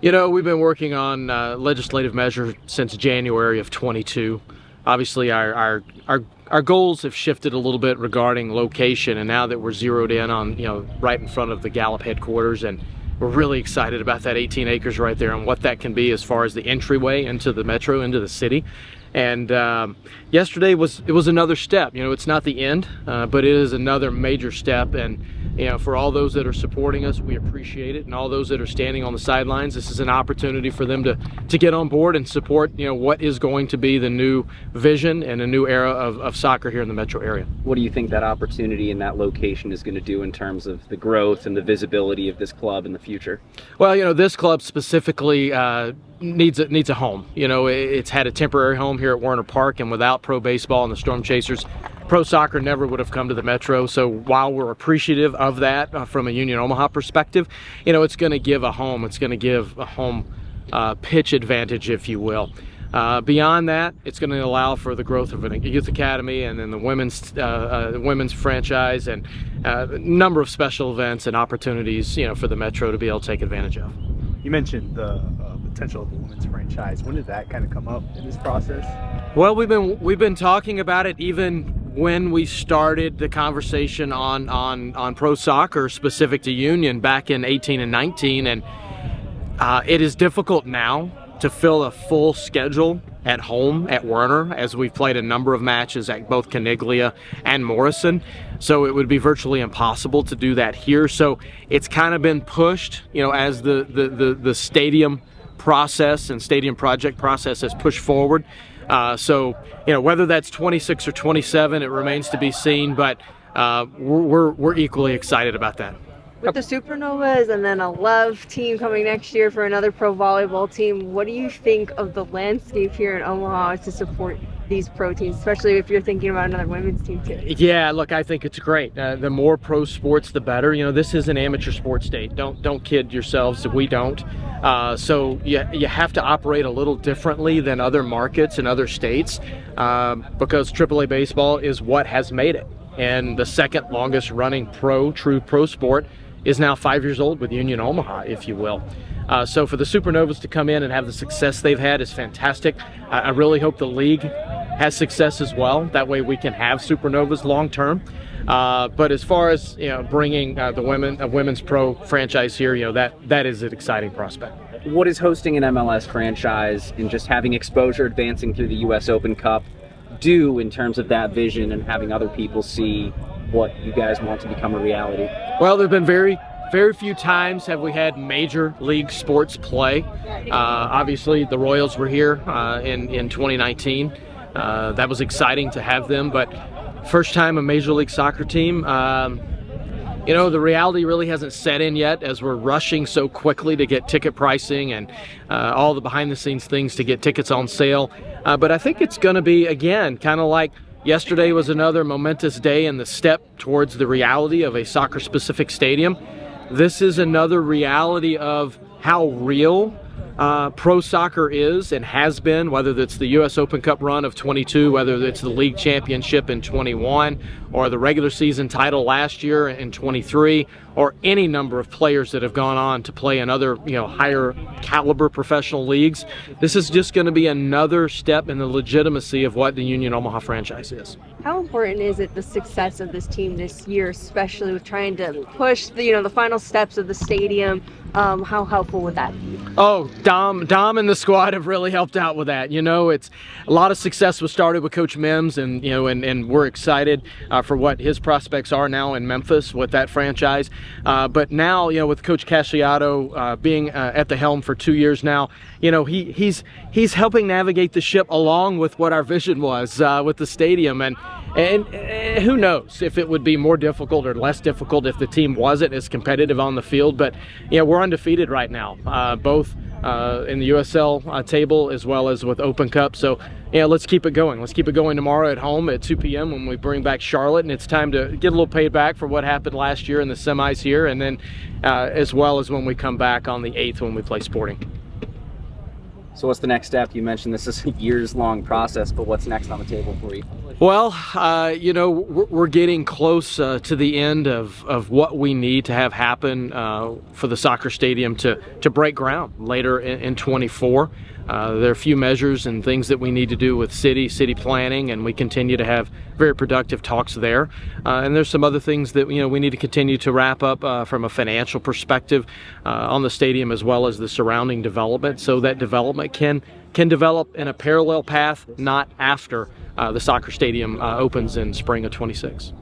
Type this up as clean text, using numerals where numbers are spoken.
You know, we've been working on legislative measures since January of 22. Obviously, our goals have shifted a little bit regarding location, and now that we're zeroed in on, right in front of the Gallup headquarters, and we're really excited about that 18 acres right there and what that can be as far as the entryway into the metro, into the city. And yesterday was another step. It's not the end, but it is another major step. And for all those that are supporting us, we appreciate it. And all those that are standing on the sidelines, this is an opportunity for them to get on board and support what is going to be the new vision and a new era of soccer here in the metro area. What do you think that opportunity and that location is going to do in terms of the growth and the visibility of this club in the future? Well, this club specifically needs a home. It's had a temporary home here at Werner Park, and without pro baseball and the Storm Chasers, pro soccer never would have come to the metro. So while we're appreciative of that from a Union Omaha perspective, it's going to give a home. It's going to give a home pitch advantage, if you will. Beyond that, it's going to allow for the growth of a youth academy, and then the women's franchise, and a number of special events and opportunities for the metro to be able to take advantage of. You mentioned the potential of the women's franchise. When did that kind of come up in this process? Well, we've been talking about it even when we started the conversation on pro soccer specific to Union back in 18 and 19, and it is difficult now to fill a full schedule at home at Werner, as we've played a number of matches at both Caniglia and Morrison. So it would be virtually impossible to do that here. So it's kind of been pushed, as the stadium process and stadium project process has pushed forward. So whether that's 26 or 27, it remains to be seen, but we're equally excited about that. With the Supernovas and then a Love team coming next year for another pro volleyball team, what do you think of the landscape here in Omaha to support these pro teams, especially if you're thinking about another women's team too? Yeah, look, I think it's great. The more pro sports, the better. This is an amateur sports state. Don't kid yourselves. We don't. So you have to operate a little differently than other markets and other states because AAA baseball is what has made it. And the second longest running true pro sport is now 5 years old with Union Omaha, if you will. So for the Supernovas to come in and have the success they've had is fantastic. I really hope the league has success as well. That way we can have Supernovas long term. But as far as bringing the women's pro franchise here, that is an exciting prospect. What is hosting an MLS franchise and just having exposure advancing through the U.S. Open Cup do in terms of that vision and having other people see what you guys want to become a reality? Well, there have been very few times have we had major league sports play. Obviously, the Royals were here in 2019. That was exciting to have them, but first time a Major League Soccer team. The reality really hasn't set in yet as we're rushing so quickly to get ticket pricing and all the behind-the-scenes things to get tickets on sale. But I think it's going to be, again, kind of like yesterday was another momentous day in the step towards the reality of a soccer-specific stadium. This is another reality of how real pro soccer is and has been, whether it's the U.S. Open Cup run of 22, whether it's the league championship in 21, or the regular season title last year in 23, or any number of players that have gone on to play in other, higher caliber professional leagues. This is just going to be another step in the legitimacy of what the Union Omaha franchise is. How important is it, the success of this team this year, especially with trying to push the final steps of the stadium? How helpful would that be? Oh, Dom and the squad have really helped out with that. It's a lot of success was started with Coach Mims, and and we're excited for what his prospects are now in Memphis with that franchise. But now, with Coach Casciato being at the helm for 2 years now, he's helping navigate the ship along with what our vision was with the stadium. And who knows if it would be more difficult or less difficult if the team wasn't as competitive on the field. But we're undefeated right now, both in the USL table as well as with Open Cup. So let's keep it going. Let's keep it going tomorrow at home at 2 p.m. when we bring back Charlotte, and it's time to get a little payback for what happened last year in the semis here, and then as well as when we come back on the 8th when we play Sporting. So what's the next step? You mentioned this is a years-long process, but what's next on the table for you? Well, you know, we're getting close to the end of what we need to have happen for the soccer stadium to break ground later in 24. There are a few measures and things that we need to do with city planning, and we continue to have very productive talks there. And there's some other things that, you know, we need to continue to wrap up from a financial perspective on the stadium, as well as the surrounding development, so that development can develop in a parallel path, not after the soccer stadium opens in spring of 26.